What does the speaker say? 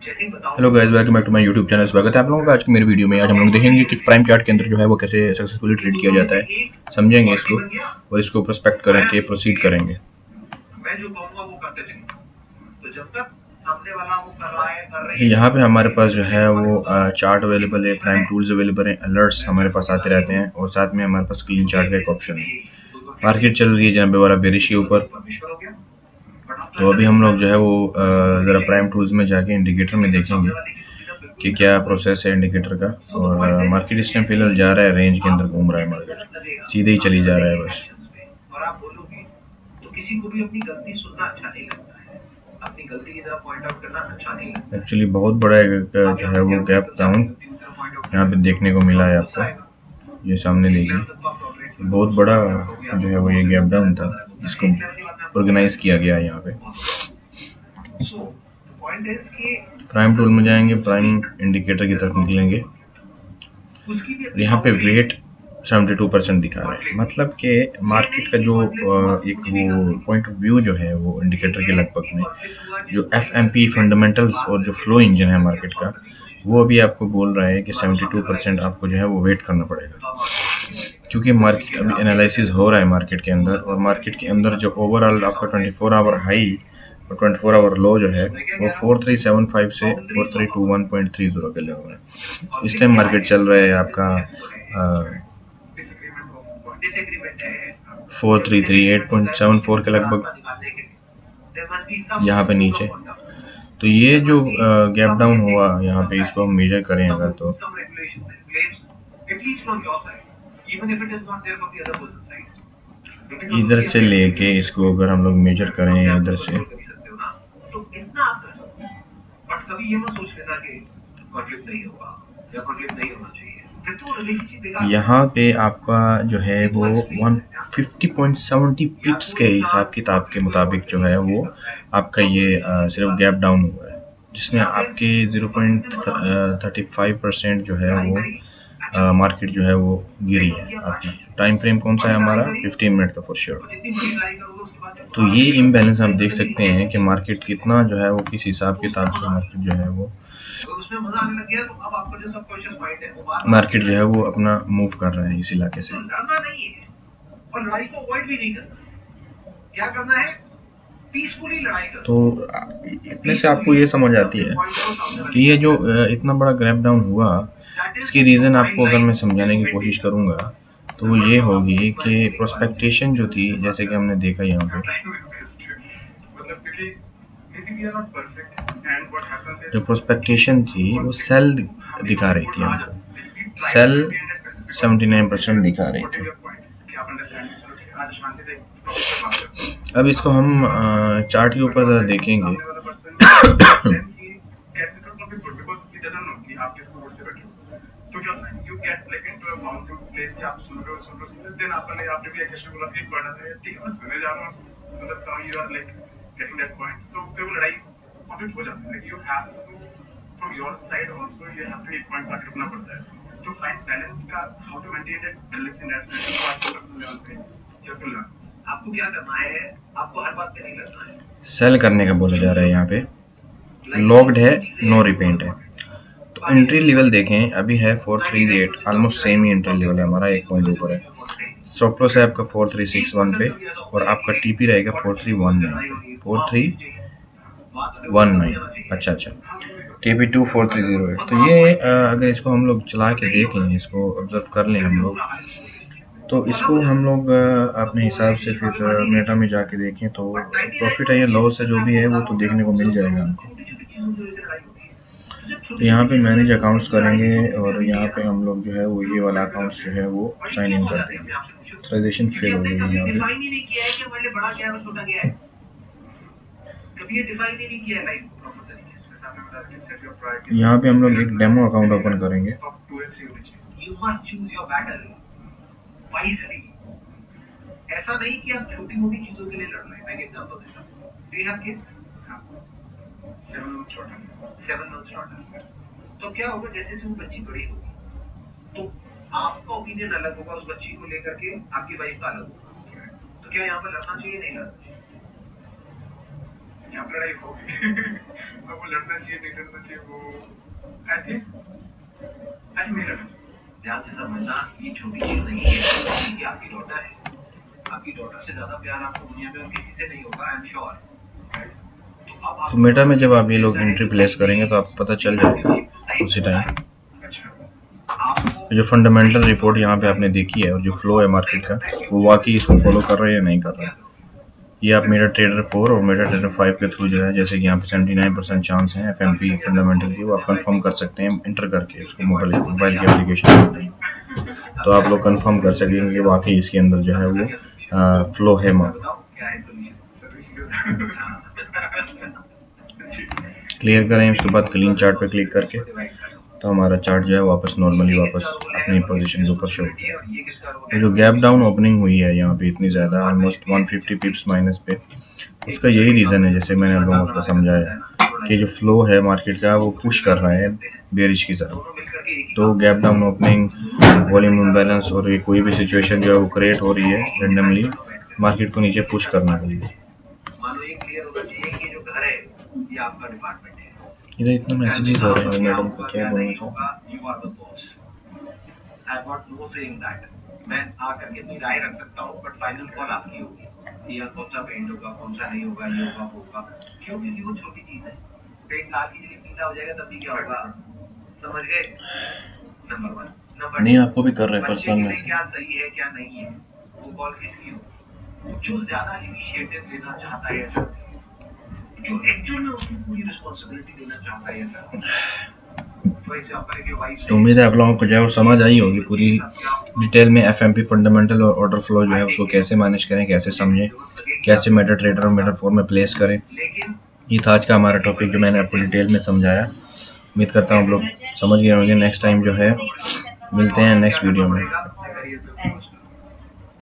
Hello guys, welcome back to my YouTube channel. स्वागत है आप लोगों का आज की मेरी वीडियो में। आज हम लोग देखेंगे कि प्राइम चार्ट के अंदर जो है वो कैसे सक्सेसफुली ट्रेड किया जाता है, समझेंगे इसको और इसको प्रोस्पेक्ट करके प्रोसीड करेंगे। यहाँ पे हमारे पास जो है वो चार्ट अवेलेबल है, प्राइम टूल्स अवेलेबल हैं, अलर्ट्स हमारे पास आते रहते हैं और साथ में हमारे पास क्लीन चार्ट का एक ऑप्शन है। मार्केट चल रही है जनाबे वाला बेरिश के ऊपर। तो अभी हम लोग जो है वो ज़रा प्राइम टूल्स में जाके इंडिकेटर में देखेंगे कि क्या प्रोसेस है इंडिकेटर का। और मार्केट इस टाइम फिलहाल जा रहा है, रेंज के अंदर घूम रहा है, मार्केट सीधे ही चली जा रहा है बस। एक्चुअली बहुत बड़ा जो है वो गैप डाउन यहाँ पे देखने को मिला है आपको। ये सामने देखिए, बहुत बड़ा जो है वो ये गैप डाउन था, इसको ऑर्गेनाइज किया गया है यहाँ पे। प्राइम टूल में जाएंगे, प्राइम इंडिकेटर की तरफ निकलेंगे। यहाँ पे वेट 72% दिखा रहा है, मतलब कि मार्केट का जो एक वो पॉइंट ऑफ व्यू जो है वो इंडिकेटर के लगभग में जो FMP फंडामेंटल्स और जो फ्लो इंजन है मार्केट का, वो अभी आपको बोल रहा है कि 72% आपको जो है वो वेट करना पड़ेगा, क्योंकि मार्केट अभी एनालिसिस हो रहा है मार्केट के अंदर। और मार्केट के अंदर जो ओवरऑल आपका 24 आवर हाई और 24 आवर लो जो है वो 4375 से 4321.30 के लेवल है। इस टाइम मार्केट चल रहा है आपका 4338.74 के लगभग यहाँ पे नीचे। तो ये जो गैप डाउन हुआ यहाँ पे, इसको हम मेजर करें अगर तो इधर से लेके इसको अगर हम लोग मेजर करें इधर से, यहाँ पे आपका जो है वो 150.70 पिप्स के हिसाब किताब के मुताबिक जो है वो आपका ये सिर्फ गैप डाउन हुआ है, जिसमें आपके 0.35% जो है वो मार्केट जो है वो गिरी है। आपकी टाइम फ्रेम कौन सा है हमारा? 15 मिनट का फॉर श्योर। तो ये इम्बैलेंस आप देख सकते हैं कि मार्केट कितना जो है वो किस हिसाब किताब से मार्केट जो है वो मार्केट जो है वो अपना मूव कर रहा है इस इलाके से। तो इतने से आपको ये समझ आती है कि ये जो इतना बड़ा गैप डाउन हुआ, इसकी रीज़न आपको अगर मैं समझाने की कोशिश करूँगा तो वो ये होगी कि प्रोस्पेक्टेशन जो थी, जैसे कि हमने देखा यहाँ पे जो प्रोस्पेक्टेशन थी वो सेल दिखा रही थी हमको, सेल 79% दिखा रही थी। अब इसको हम चार्ट के ऊपर ज़रा देखेंगे। सेल करने का बोला जा रहा है यहाँ पे, लॉक्ड है, नो रिपेंट है। तो एंट्री लेवल देखें, अभी है 438, ऑलमोस्ट सेम ही एंट्री लेवल है हमारा, एक पॉइंट ऊपर है। स्टॉप लॉस है आपका 4361 पे और आपका टीपी रहेगा 4319। अच्छा, टीपी 24308। तो ये अगर इसको हम लोग चला के देख लें, इसको ऑब्जर्व कर लें हम लोग, तो इसको हम लोग अपने हिसाब से फिर मेटा में जाके देखें तो प्रॉफिट है या लॉस है जो भी है वो तो देखने को मिल जाएगा हमको। तो यहाँ पे मैनेज अकाउंट्स करेंगे और यहाँ पे हम लोग जो है वो ये वाला अकाउंट्स जो है वो साइन इन कर देंगे। ट्रांजेक्शन फेल हो गई यहाँ पे। यहाँ पे हम लोग एक डेमो अकाउंट ओपन करेंगे। ऐसा नहीं कि आप छोटी मोटी चीजों के लिए लड़ रहे हैं। मैं एग्जांपल देता हूं, we have kids 7 months daughter। तो क्या होगा, जैसे वो बच्ची बड़ी होगी तो आपका ओपिनियन अलग होगा उस बच्ची को लेकर के, आपकी वाइफ का अलग होगा। तो क्या यहाँ पर लड़ना चाहिए? नहीं लड़ना चाहिए, यहाँ पर लड़ाई होगी। वो लड़ना चाहिए नहीं लड़ना चाहिए वो ऐसे ऐसे नहीं लड़ना चाहिए। ध्यान से समझना, ये छोटी चीज नहीं है कि आपकी डॉटर है। आपकी डॉटर से ज्यादा प्यार आपको दुनिया में और किसी से नहीं होगा, आई एम श्योर। तो मेटा में जब आप ये लोग एंट्री प्लेस करेंगे तो आपको पता चल जाएगा उसी टाइम। तो जो फंडामेंटल रिपोर्ट यहाँ पे आपने देखी है और जो फ्लो है मार्केट का, वो वाकई इसको फॉलो कर रहे हैं या नहीं कर रहे हैं। ये आप मेटा ट्रेडर 4 और मेटा ट्रेडर 5 के थ्रू जो है, जैसे कि यहाँ पे 79% चांस है FMP फंडामेंटल की, वो आप कंफर्म कर सकते हैं इंटर करके उसको मोबाइल की एप्लीकेशन में। तो आप लोग कंफर्म कर सकेंगे कि वाकई इसके अंदर जो है वो फ्लो है क्लियर करें। उसके बाद क्लीन चार्ट पे क्लिक करके तो हमारा चार्ट जो है वापस नॉर्मली वापस अपनी पोजीशन के ऊपर शो होता है। तो जो गैप डाउन ओपनिंग हुई है यहाँ पे इतनी ज़्यादा, ऑलमोस्ट 150 पिप्स माइनस पे, उसका यही रीज़न है, जैसे मैंने आप लोगों को समझाया, कि जो फ्लो है मार्केट का वो पुश कर रहा है बेरिश की तरफ। तो gap down opening, volume imbalance और ये कोई भी सिचुएशन जो है वो क्रिएट हो रही है रेंडमली मार्केट को नीचे पुश करने के लिए। इधर इतने मैसेजेस आ रहे हैं मैडम को, क्या बोलना चाहूँ। मैं आकर के अपनी राय रख सकता हूँ, बट फाइनल कॉल आपकी होगी कि यार कौन सा पेंट होगा, कौन सा नहीं होगा, ये होगा वो होगा। क्यों? क्योंकि वो छोटी चीज है। पेंट लाल की जगह पीला हो जाएगा तब भी क्या होगा, समझ गए? नंबर 1। नंबर नहीं, आपको भी कर रहे हैं पर्सनल में, क्या सही है क्या नहीं है, वो कॉल किसकी हो? जो ज्यादा इनिशिएटिव लेना चाहता है, जो एक्चुअल में उसकी पूरी रिस्पॉन्सिबिलिटी लेना चाहता है। तो उम्मीद है आप लोगों को जो है वो समझ आई होगी पूरी डिटेल में FMP फंडामेंटल और ऑर्डर फ्लो जो है उसको कैसे मैनेज करें, कैसे समझें, कैसे मेटा ट्रेडर और मेटा 4 में प्लेस करें। ये था आज का हमारा टॉपिक जो मैंने आपको डिटेल में समझाया। उम्मीद करता हूँ आप लोग समझ गए होंगे। नेक्स्ट टाइम जो है मिलते हैं नेक्स्ट वीडियो में।